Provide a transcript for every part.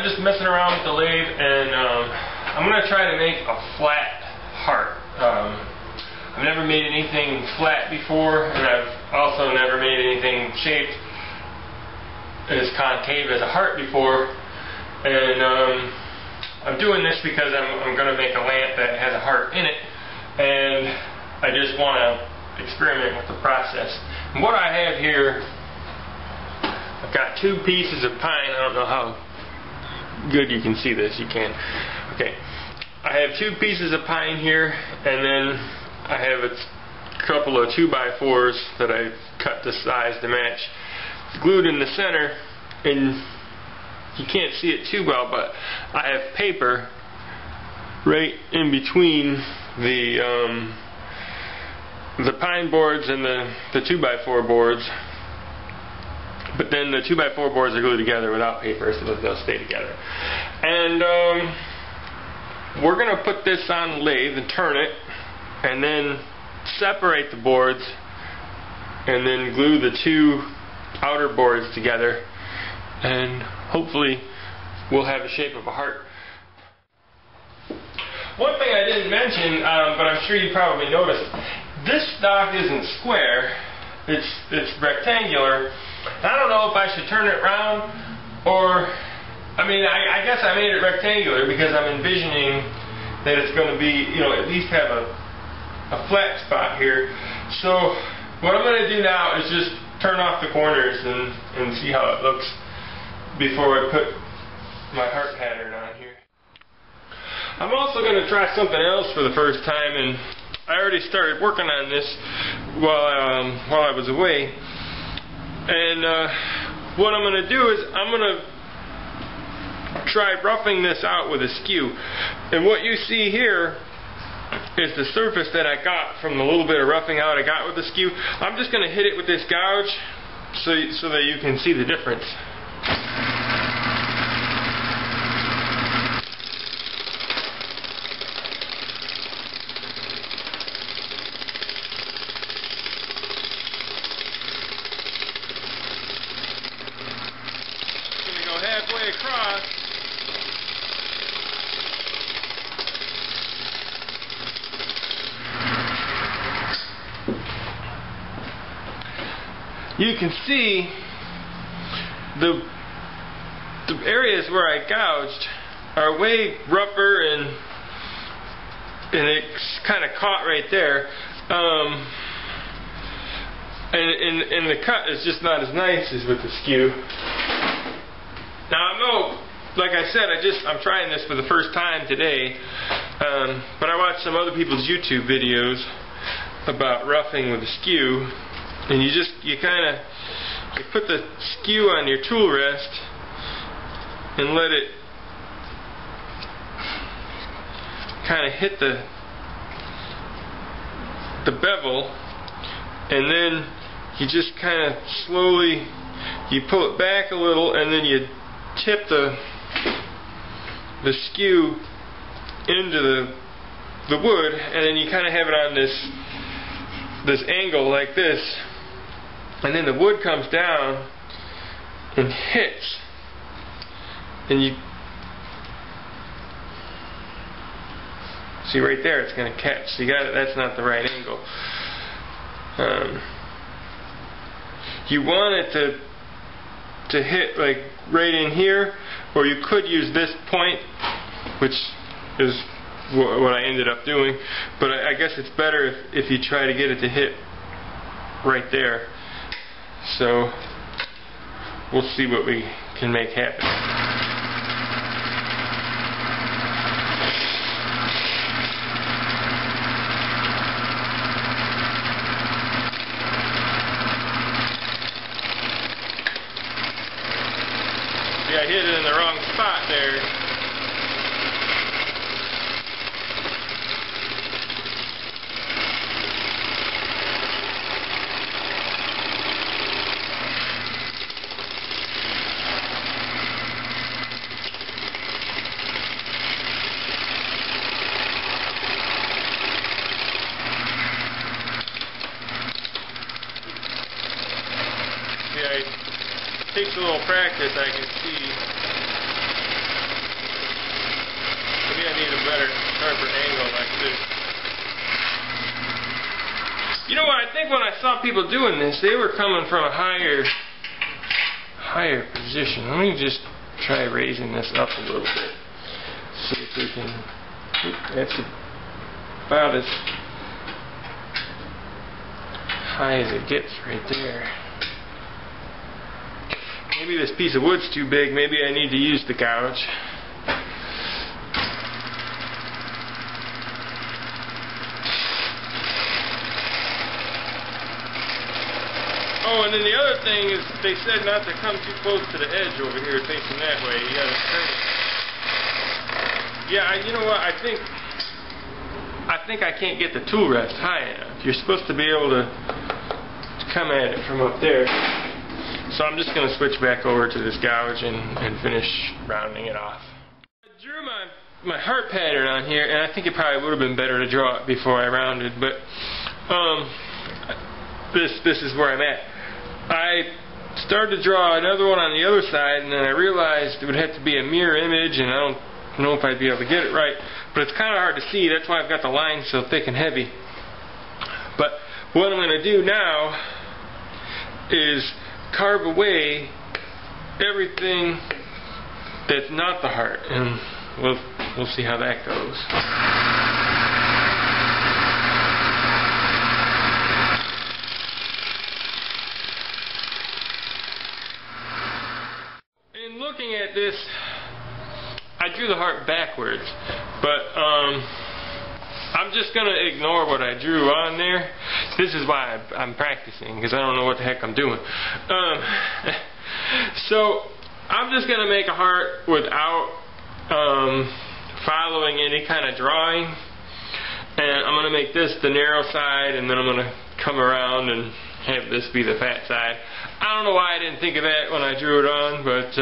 just messing around with the lathe, and I'm going to try to make a flat heart. I've never made anything flat before, and I've also never made anything shaped as concave as a heart before. And I'm doing this because I'm going to make a lamp that has a heart in it, and I just want to experiment with the process. And what I have here, I've got 2 pieces of pine. I don't know how good you can see this. You can. Okay. I have 2 pieces of pine here, and then I have a couple of 2x4s that I cut the size to match. It's glued in the center, and you can't see it too well, but I have paper right in between the pine boards and the 2x4 boards. But then the 2x4 boards are glued together without paper, so that they'll stay together. And we're going to put this on the lathe and turn it, and then separate the boards, and then glue the 2 outer boards together, and hopefully we'll have the shape of a heart. One thing I didn't mention, but I'm sure you probably noticed, this stock isn't square, it's rectangular. I don't know if I should turn it around, or, I mean, I guess I made it rectangular because I'm envisioning that it's going to be, you know, at least have a flat spot here. So what I'm going to do now is just turn off the corners and see how it looks before I put my heart pattern on here. I'm also going to try something else for the first time, and I already started working on this while I was away. And what I'm going to do is I'm going to try roughing this out with a skew. And what you see here is the surface that I got from the little bit of roughing out I got with the skew. I'm just going to hit it with this gouge so that you can see the difference. Halfway across. You can see the areas where I gouged are way rougher, and it's kind of caught right there. And the cut is just not as nice as with the skew. Now, like I said, I'm trying this for the first time today, but I watched some other people's YouTube videos about roughing with a skew, and you put the skew on your tool rest and let it kind of hit the bevel, and then you just kind of slowly, you pull it back a little, and then you tip the skew into the wood, and then you kind of have it on this angle like this, and then the wood comes down and hits, and you see right there it's going to catch. So that's not the right angle. You want it to hit like right in here, or you could use this point, which is what I ended up doing, but I guess it's better if you try to get it to hit right there. So we'll see what we can make happen. I hit it in the wrong spot there. Yeah, it takes a little practice, I can see. better, sharper angle like this. You know what, I think when I saw people doing this, they were coming from a higher position. Let me just try raising this up a little bit. See if we can, that's about as high as it gets right there. Maybe this piece of wood's too big, maybe I need to use the gouge. Oh, and then the other thing is they said not to come too close to the edge over here facing that way. You gotta turn it. Yeah, you know what, I think I can't get the tool rest high enough. You're supposed to be able to come at it from up there. So I'm just going to switch back over to this gouge and finish rounding it off. I drew my heart pattern on here, and I think it probably would have been better to draw it before I rounded, but this is where I'm at. I started to draw another one on the other side, and then I realized it would have to be a mirror image, and I don't know if I'd be able to get it right, but it's kind of hard to see. That's why I've got the line so thick and heavy. But what I'm going to do now is carve away everything that's not the heart, and we'll see how that goes. In looking at this, I drew the heart backwards, but I'm just going to ignore what I drew on there. This is why I'm practicing, because I don't know what the heck I'm doing. So I'm just going to make a heart without following any kind of drawing. And I'm going to make this the narrow side, and then I'm going to come around and have this be the fat side. I don't know why I didn't think of that when I drew it on, but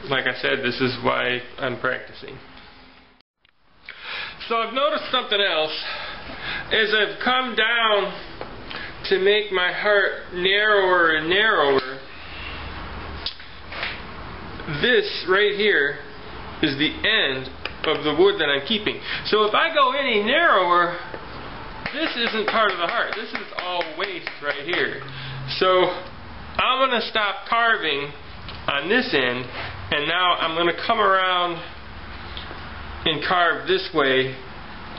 like I said, this is why I'm practicing. So I've noticed something else. As I've come down to make my heart narrower and narrower, this right here is the end of the wood that I'm keeping. So if I go any narrower, this isn't part of the heart. This is all waste right here. So I'm going to stop carving on this end, and now I'm going to come around and carve this way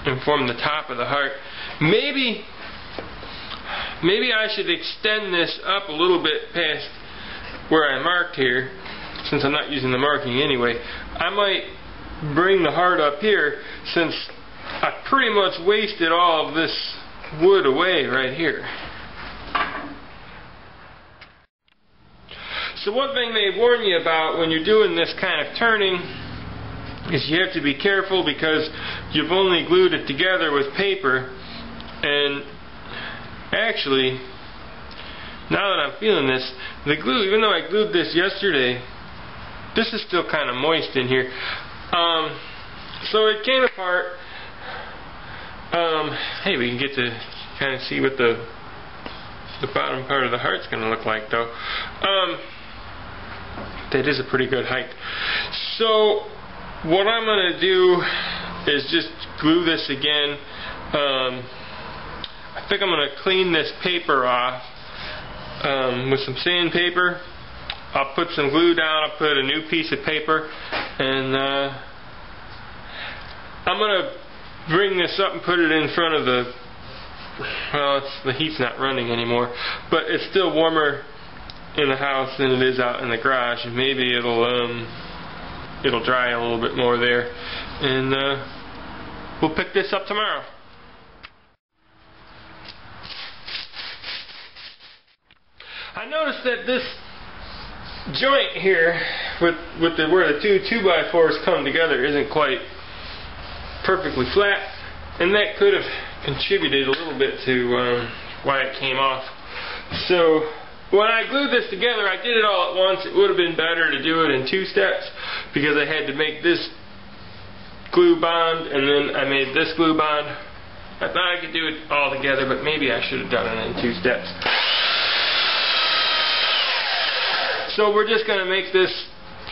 and form the top of the heart. Maybe I should extend this up a little bit past where I marked here, since I'm not using the marking anyway. I might bring the heart up here, since I pretty much wasted all of this wood away right here. So one thing they warn you about when you're doing this kind of turning is you have to be careful, because you've only glued it together with paper, and actually, now that I'm feeling this, the glue, even though I glued this yesterday, this is still kind of moist in here. So it came apart. Hey, we can get to kind of see what the bottom part of the heart's going to look like, though. That is a pretty good height. So what I'm going to do is just glue this again. I think I'm going to clean this paper off with some sandpaper. I'll put some glue down, I'll put a new piece of paper, and I'm going to bring this up and put it in front of the, well, the heat's not running anymore, but it's still warmer in the house than it is out in the garage, and maybe it'll dry a little bit more there, and we'll pick this up tomorrow. I noticed that this joint here with where the two 2x4s come together isn't quite perfectly flat, and that could have contributed a little bit to why it came off. So when I glued this together, I did it all at once. It would have been better to do it in 2 steps, because I had to make this glue bond and then I made this glue bond. I thought I could do it all together, but maybe I should have done it in 2 steps. So we're just going to make this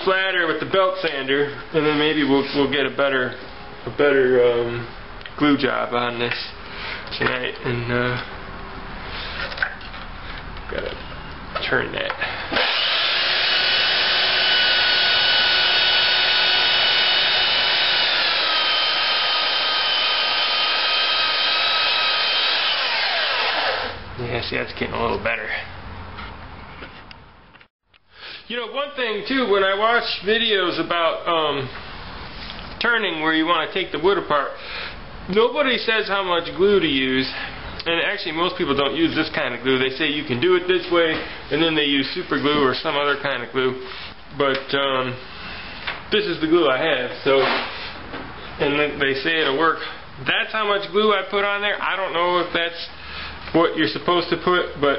flatter with the belt sander, and then maybe we'll get a better a better glue job on this tonight, and gotta turn that. Yeah, see, that's getting a little better. You know, one thing too, when I watch videos about turning where you want to take the wood apart, nobody says how much glue to use. And actually most people don't use this kind of glue. They say you can do it this way, and then they use super glue or some other kind of glue. But this is the glue I have, so, and they say it'll work. That's how much glue I put on there. I don't know if that's what you're supposed to put, but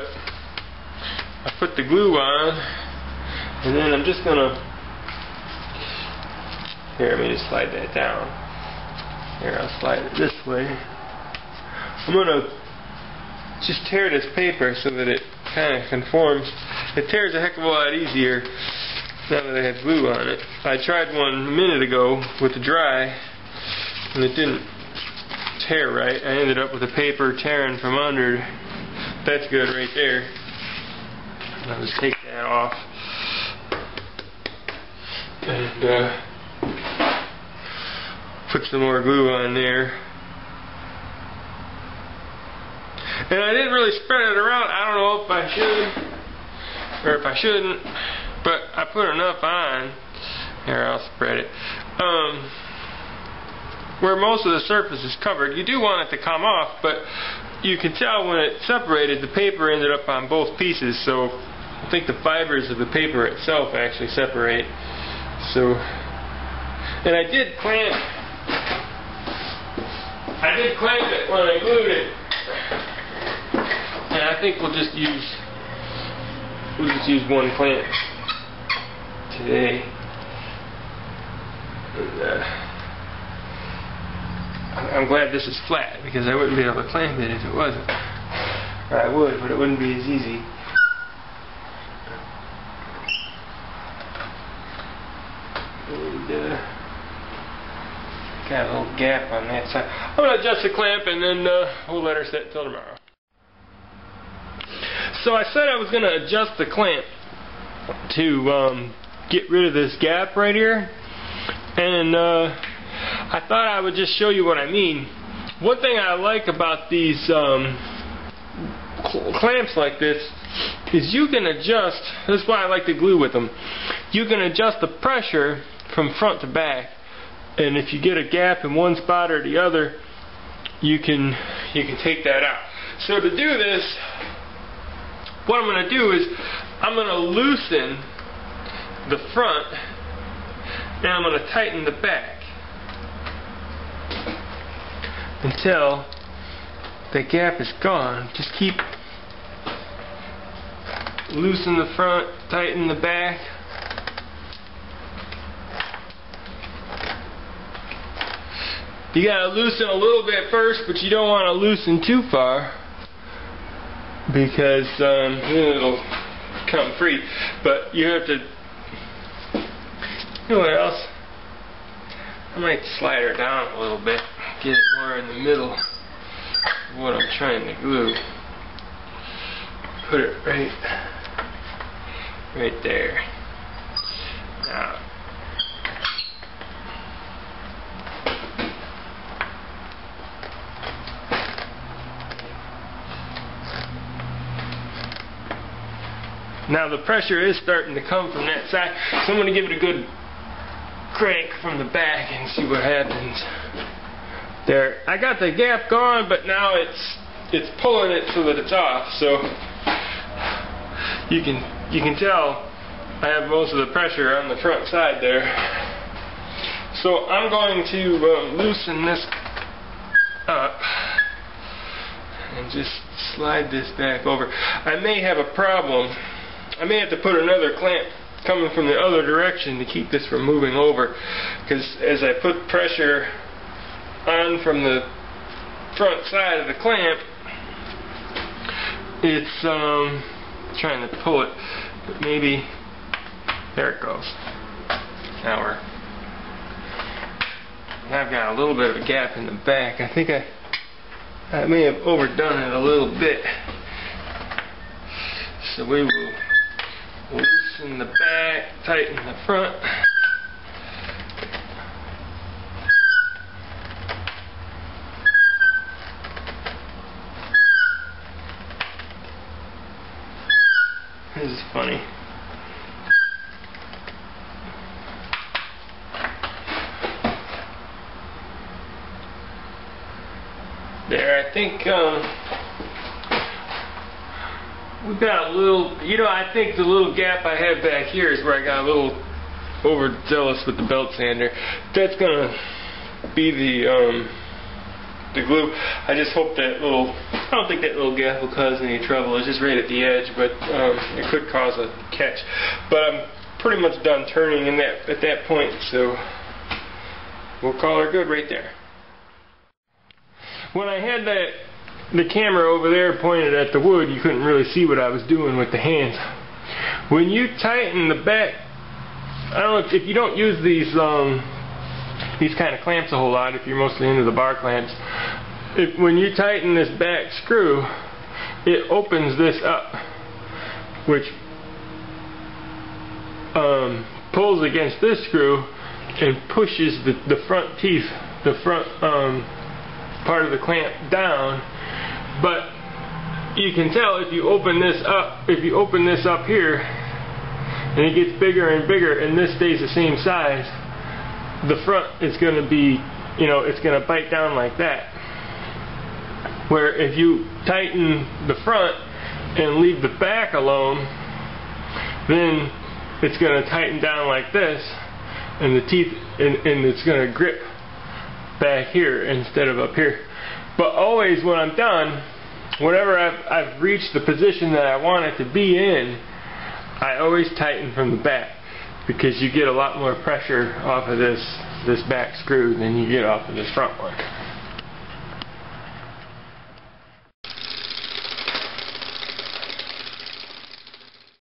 I put the glue on, and then I'm just gonna, here, let me just slide that down. Here, I'll slide it this way. I'm gonna just tear this paper so that it kind of conforms. It tears a heck of a lot easier now that I have glue on it. I tried one a minute ago with the dry, and it didn't tear right. I ended up with the paper tearing from under. That's good right there. I'll just take that off and put some more glue on there. And I didn't really spread it around. I don't know if I should or if I shouldn't, but I put enough on. Here, I'll spread it. Where most of the surface is covered, you do want it to come off, but you can tell when it separated, the paper ended up on both pieces, so I think the fibers of the paper itself actually separate. So, and I did clamp it when I glued it, and I think we'll just use one clamp today. And, I'm glad this is flat, because I wouldn't be able to clamp it if it wasn't. Or I would, but it wouldn't be as easy. And got a little gap on that side. I'm going to adjust the clamp, and then we'll let her sit till tomorrow. So I said I was going to adjust the clamp to get rid of this gap right here, and I thought I would just show you what I mean. One thing I like about these clamps like this is you can adjust, this is why I like to glue with them, you can adjust the pressure from front to back, and if you get a gap in one spot or the other, you can take that out. So to do this, what I'm going to do is I'm going to loosen the front, and I'm going to tighten the back until the gap is gone. Just keep loosen the front, tighten the back. You gotta loosen a little bit first, but you don't want to loosen too far, because then it'll come free. But you have to, you know what else? I might slide her down a little bit, get it more in the middle of what I'm trying to glue. Put it right there. Now, the pressure is starting to come from that side, so I'm going to give it a good crank from the back and see what happens. There, I got the gap gone, but now it's pulling it so that it's off. So you can tell I have most of the pressure on the front side there. So I'm going to loosen this up and just slide this back over. I may have a problem. I may have to put another clamp coming from the other direction to keep this from moving over, because as I put pressure on from the front side of the clamp, it's trying to pull it, but maybe there it goes. Now I've got a little bit of a gap in the back. I think I may have overdone it a little bit. So we will loosen the back, tighten the front. This is funny. There, I think we've got a little, I think the little gap I have back here is where I got a little overzealous with the belt sander. That's gonna be the glue. I just hope that I don't think that little gap will cause any trouble. It's just right at the edge, but it could cause a catch. But I'm pretty much done turning at that point, so we'll call her good right there. When I had the camera over there pointed at the wood, you couldn't really see what I was doing with the hands. When you tighten the back, I don't know if you don't use these kind of clamps a whole lot, if you're mostly into the bar clamps. When you tighten this back screw, it opens this up, which pulls against this screw and pushes the front teeth, the front part of the clamp down. But you can tell if you open this up here and it gets bigger and bigger and this stays the same size, the front is going to be, it's going to bite down like that. Where if you tighten the front and leave the back alone, then it's going to tighten down like this, and the teeth, and it's going to grip back here instead of up here. But always when I'm done, whenever I've reached the position that I want it to be in, I always tighten from the back, because you get a lot more pressure off of this back screw than you get off of this front one.